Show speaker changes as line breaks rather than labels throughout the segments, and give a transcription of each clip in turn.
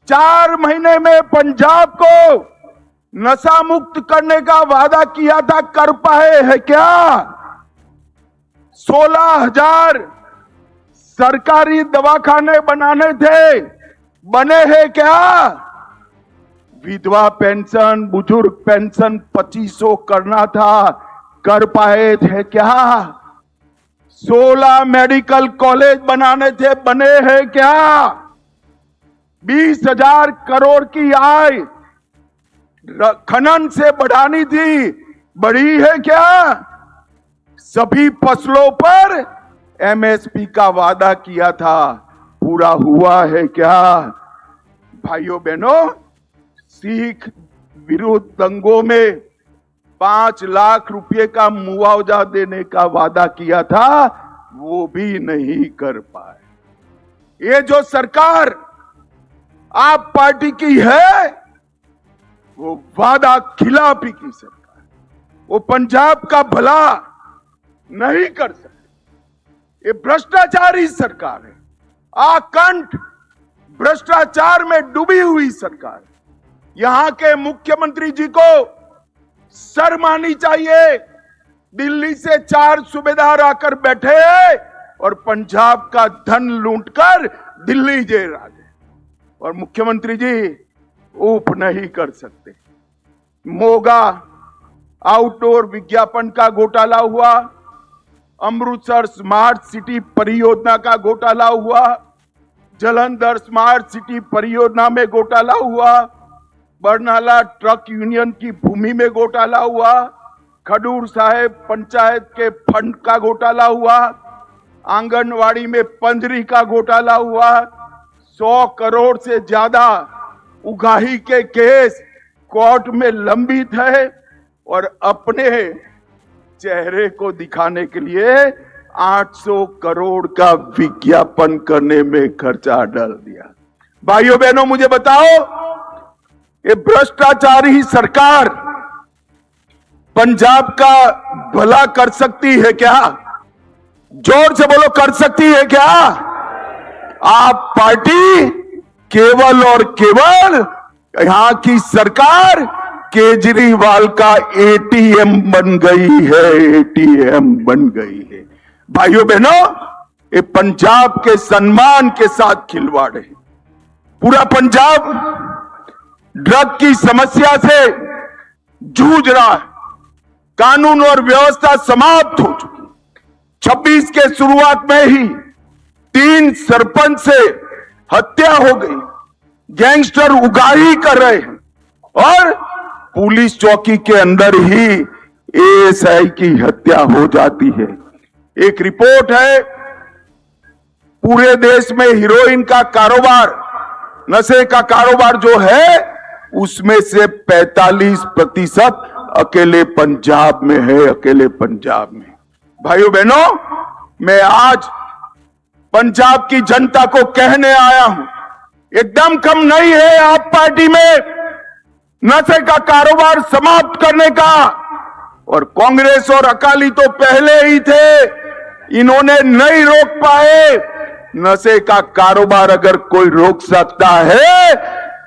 4 महीने में पंजाब को नशा मुक्त करने का वादा किया था, कर पाए हैं क्या? 16,000 सरकारी दवाखाने बनाने थे, बने हैं क्या? विधवा पेंशन, बुजुर्ग पेंशन 2500 करना था, कर पाए थे क्या? 16 मेडिकल कॉलेज बनाने थे, बने हैं क्या? 20,000 करोड़ की आय खनन से बढ़ानी थी, बढ़ी है क्या? सभी फसलों पर एमएसपी का वादा किया था, पूरा हुआ है क्या? भाइयों बहनों, सिख विरोध दंगों में 5 लाख रुपए का मुआवजा देने का वादा किया था, वो भी नहीं कर पाए। ये जो सरकार आप पार्टी की है, वो वादा खिलाफी की सरकार, वो पंजाब का भला नहीं कर सकती। ये भ्रष्टाचारी सरकार है, आकंठ भ्रष्टाचार में डूबी हुई सरकार है। यहां के मुख्यमंत्री जी को शर्म आनी चाहिए। दिल्ली से 4 सूबेदार आकर बैठे हैं और पंजाब का धन लूटकर दिल्ली जे राजे, और मुख्यमंत्री जी ऊप नहीं कर सकते। मोगा आउटडोर विज्ञापन का घोटाला हुआ, अमृतसर स्मार्ट सिटी परियोजना का घोटाला हुआ, जालंधर स्मार्ट सिटी परियोजना में घोटाला हुआ, बरनाला ट्रक यूनियन की भूमि में घोटाला हुआ, खडूर साहेब पंचायत के फंड का घोटाला हुआ, आंगनवाड़ी में पंजरी का घोटाला हुआ, 100 करोड़ से ज्यादा उगाही के केस कोर्ट में लंबित है, और अपने चेहरे को दिखाने के लिए 800 करोड़ का विज्ञापन करने में खर्चा डाल दिया। भाइयों बहनों, मुझे बताओ, ये भ्रष्टाचारी सरकार पंजाब का भला कर सकती है क्या? जोर से बोलो, कर सकती है क्या? आप पार्टी केवल और केवल यहां की सरकार केजरीवाल का एटीएम बन गई है, एटीएम बन गई है। भाइयों बहनों, ये पंजाब के सम्मान के साथ खिलवाड़ है। पूरा पंजाब ड्रग की समस्या से जूझ रहा है, कानून और व्यवस्था समाप्त हो चुकी। 26 के शुरुआत में ही 3 सरपंच से हत्या हो गई, गैंगस्टर उगाही कर रहे हैं, और पुलिस चौकी के अंदर ही एएसआई की हत्या हो जाती है। एक रिपोर्ट है, पूरे देश में हीरोइन का कारोबार, नशे का कारोबार जो है, उसमें से 45% अकेले पंजाब में है, अकेले पंजाब में। भाइयों बहनों, मैं आज पंजाब की जनता को कहने आया हूं, एकदम कम नहीं है आप पार्टी में नशे का कारोबार समाप्त करने का। और कांग्रेस और अकाली तो पहले ही थे, इन्होंने नहीं रोक पाए। नशे का कारोबार अगर कोई रोक सकता है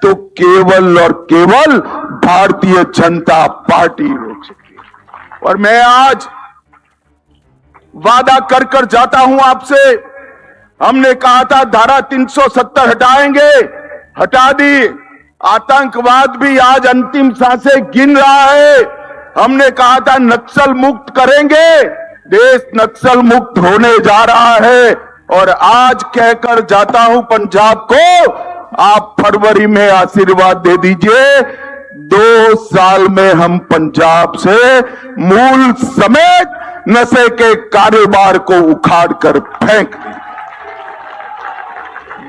तो केवल और केवल भारतीय जनता पार्टी रोक सकती है। और मैं आज वादा कर कर जाता हूं आपसे, हमने कहा था धारा 370 हटाएंगे, हटा दी। आतंकवाद भी आज अंतिम सांसें गिन रहा है। हमने कहा था नक्सल मुक्त करेंगे, देश नक्सल मुक्त होने जा रहा है। और आज कहकर जाता हूं पंजाब को, आप फरवरी में आशीर्वाद दे दीजिए, 2 साल में हम पंजाब से मूल समेत नशे के कारोबार को उखाड़ कर फेंक देंगे।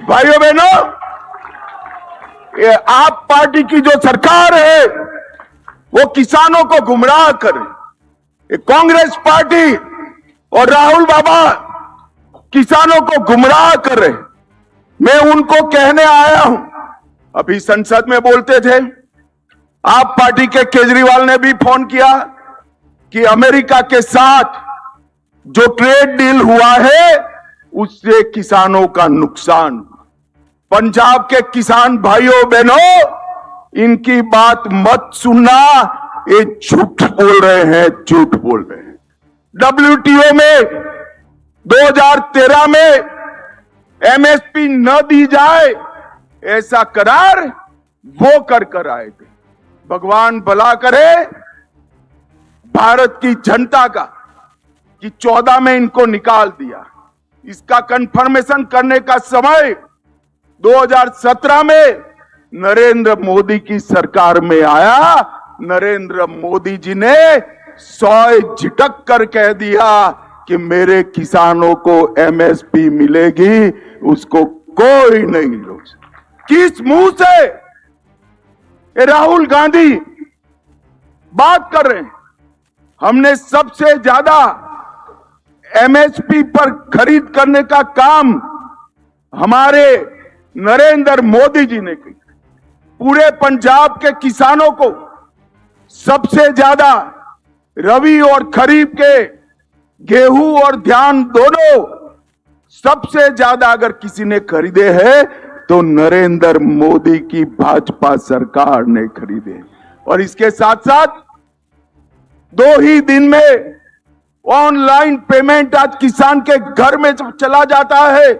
भाइयों बहनों, ये आप पार्टी की जो सरकार है वो किसानों को गुमराह करे। ये कांग्रेस पार्टी और राहुल बाबा किसानों को गुमराह कर रहे। मैं उनको कहने आया हूं, अभी संसद में बोलते थे, आप पार्टी के केजरीवाल ने भी फोन किया कि अमेरिका के साथ जो ट्रेड डील हुआ है उससे किसानों का नुकसान हुआ। पंजाब के किसान भाइयों बहनों, इनकी बात मत सुनना, ये झूठ बोल रहे हैं, झूठ बोल रहे हैं। WTO में 2013 में MSP न दी जाए ऐसा करार वो कर आए थे। भगवान भला करे भारत की जनता का कि 14 में इनको निकाल दिया। इसका कंफर्मेशन करने का समय 2017 में नरेंद्र मोदी की सरकार में आया। नरेंद्र मोदी जी ने 100 झिटक कर कह दिया कि मेरे किसानों को MSP मिलेगी, उसको कोई नहीं रोक सकता। किस मुंह से राहुल गांधी बात कर रहे हैं? हमने सबसे ज्यादा MSP पर खरीद करने का काम हमारे नरेंद्र मोदी जी ने किया। पूरे पंजाब के किसानों को सबसे ज्यादा रबी और खरीफ के गेहूं और धान दोनों सबसे ज्यादा अगर किसी ने खरीदे हैं तो नरेंद्र मोदी की भाजपा सरकार ने खरीदे। और इसके साथ साथ 2 ही दिन में ऑनलाइन पेमेंट आज किसान के घर में चला जाता है।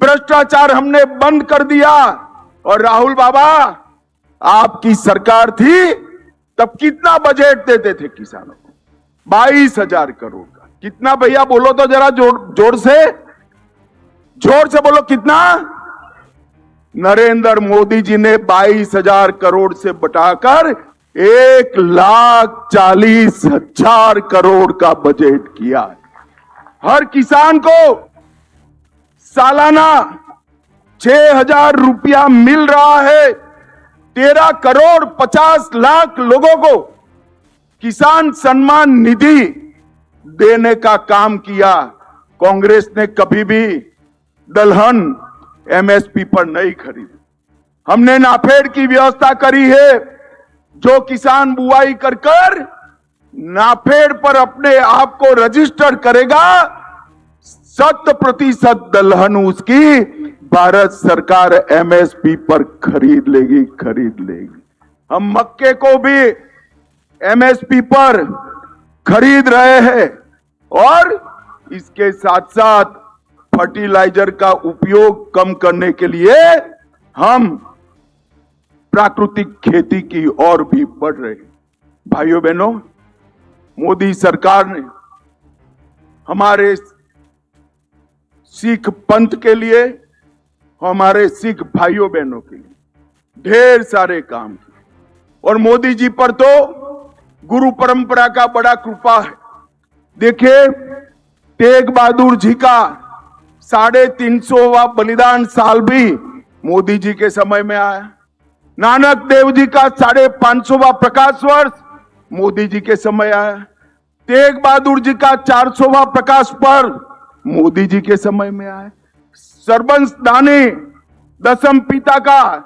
भ्रष्टाचार हमने बंद कर दिया। और राहुल बाबा, आपकी सरकार थी तब कितना बजट देते थे किसानों को? 22,000 करोड़ का। कितना भैया बोलो तो जरा जोर से बोलो, कितना? नरेंद्र मोदी जी ने 22,000 करोड़ से बढ़ाकर 1,40,000 करोड़ का बजट किया। हर किसान को सालाना 6,000 रुपया मिल रहा है। 13 करोड़ 50 लाख लोगों को किसान सम्मान निधि देने का काम किया। कांग्रेस ने कभी भी दलहन MSP पर नहीं खरीदी। हमने नाफेड की व्यवस्था करी है, जो किसान बुआई कर नाफेड पर अपने आप को रजिस्टर करेगा, 100% दलहन उसकी भारत सरकार MSP पर खरीद लेगी। हम मक्के को भी MSP पर खरीद रहे हैं। और इसके साथ साथ फर्टिलाइजर का उपयोग कम करने के लिए हम प्राकृतिक खेती की ओर भी बढ़ रहे हैं। भाइयों बहनों, मोदी सरकार ने हमारे सिख पंथ के लिए, हमारे सिख भाइयों बहनों के लिए ढेर सारे काम किए। और मोदी जी पर तो गुरु परंपरा का बड़ा कृपा है। देखिए, तेग बहादुर जी का 350वां बलिदान साल भी मोदी जी के समय में आया। नानक देव जी का 550वां प्रकाश वर्ष मोदी जी के समय आया। तेग बहादुर जी का 400वां प्रकाश पर्व मोदी जी के समय में आया। सरबंस दानी दसम पिता का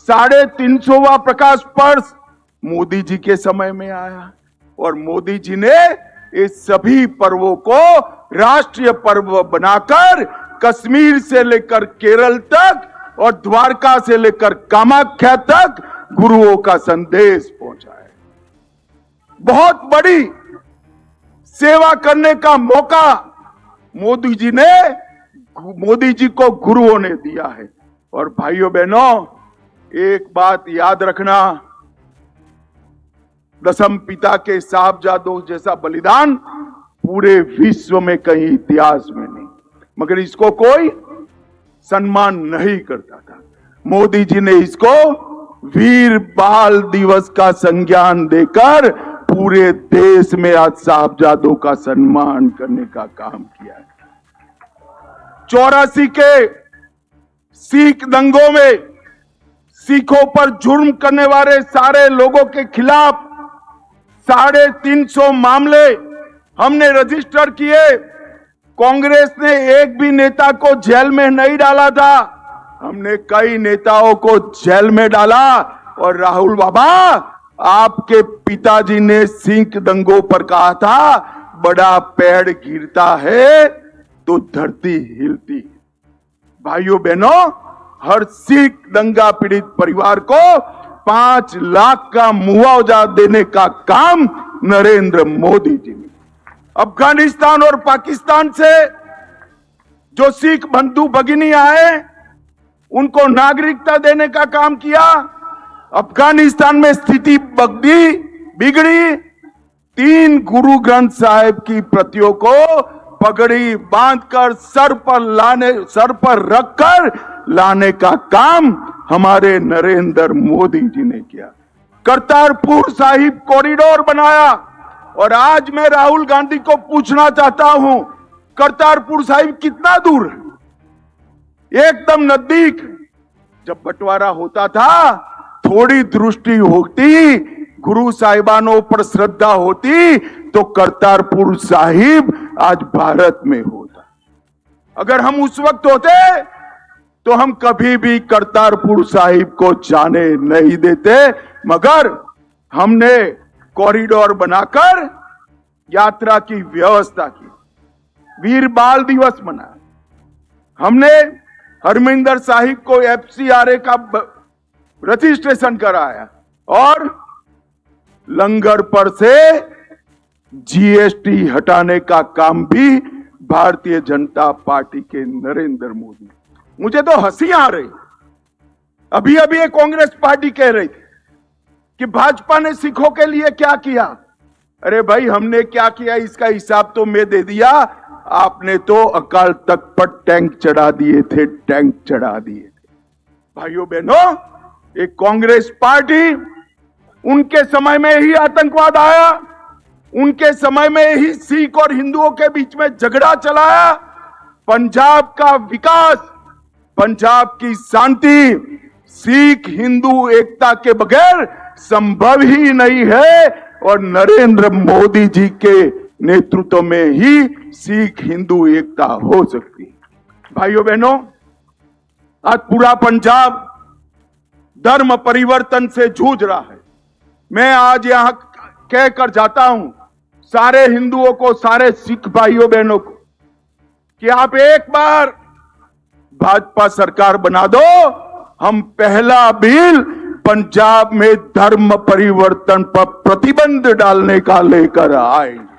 350वां प्रकाश पर्व मोदी जी के समय में आया। और मोदी जी ने इस सभी पर्वों को राष्ट्रीय पर्व बनाकर कश्मीर से लेकर केरल तक और द्वारका से लेकर कामाख्या तक गुरुओं का संदेश पहुंचाया। बहुत बड़ी सेवा करने का मौका मोदी जी को गुरुओं ने दिया है। और भाइयों बहनों, एक बात याद रखना, दसम पिता के साहबजादों जैसा बलिदान पूरे विश्व में कहीं इतिहास में नहीं, मगर इसको कोई सम्मान नहीं करता था। मोदी जी ने इसको वीर बाल दिवस का संज्ञान देकर पूरे देश में आज साहबजादों का सम्मान करने का काम किया है। 84 के सिख दंगों में सिखों पर जुर्म करने वाले सारे लोगों के खिलाफ 350 मामले हमने रजिस्टर किए। कांग्रेस ने एक भी नेता को जेल में नहीं डाला था, हमने कई नेताओं को जेल में डाला। और राहुल बाबा, आपके पिताजी ने सिख दंगों पर कहा था, बड़ा पेड़ गिरता है तो धरती हिलती है। भाइयों बहनों, हर सिख दंगा पीड़ित परिवार को 5 लाख का मुआवजा देने का काम नरेंद्र मोदी जी ने। अफगानिस्तान और पाकिस्तान से जो सिख बंधु भगिनी आए उनको नागरिकता देने का काम किया। अफगानिस्तान में स्थिति बिगड़ी। 3 गुरु ग्रंथ साहिब की प्रतियों को पगड़ी बांधकर सर पर रखकर लाने का काम हमारे नरेंद्र मोदी जी ने किया। करतारपुर साहिब कॉरिडोर बनाया। और आज मैं राहुल गांधी को पूछना चाहता हूं, करतारपुर साहिब कितना दूर है? एकदम नजदीक। जब बंटवारा होता था, थोड़ी दृष्टि होती, गुरु साहिबानों पर श्रद्धा होती, तो करतारपुर साहिब आज भारत में होता। अगर हम उस वक्त होते तो हम कभी भी करतारपुर साहिब को जाने नहीं देते, मगर हमने कॉरिडोर बनाकर यात्रा की व्यवस्था की। वीर बाल दिवस मनाया हमने। हरमिंदर साहिब को FCRA का रजिस्ट्रेशन कराया और लंगर पर से GST हटाने का काम भी भारतीय जनता पार्टी के नरेंद्र मोदी। मुझे तो हंसी आ रही। अभी एक कांग्रेस पार्टी कह रही थी कि भाजपा ने सिखों के लिए क्या किया। अरे भाई, हमने क्या किया इसका हिसाब तो मैं दे दिया। आपने तो अकाल तख्त पर टैंक चढ़ा दिए थे। भाइयों बहनों, एक कांग्रेस पार्टी, उनके समय में ही आतंकवाद आया, उनके समय में ही सिख और हिंदुओं के बीच में झगड़ा चलाया। पंजाब का विकास, पंजाब की शांति सिख हिंदू एकता के बगैर संभव ही नहीं है। और नरेंद्र मोदी जी के नेतृत्व में ही सिख हिंदू एकता हो सकती है। भाइयों बहनों, आज पूरा पंजाब धर्म परिवर्तन से जूझ रहा है। मैं आज यहां कहकर जाता हूं सारे हिंदुओं को, सारे सिख भाइयों बहनों को, कि आप एक बार भाजपा सरकार बना दो। हम पहला बिल पंजाब में धर्म परिवर्तन पर प्रतिबंध डालने का लेकर आएंगे।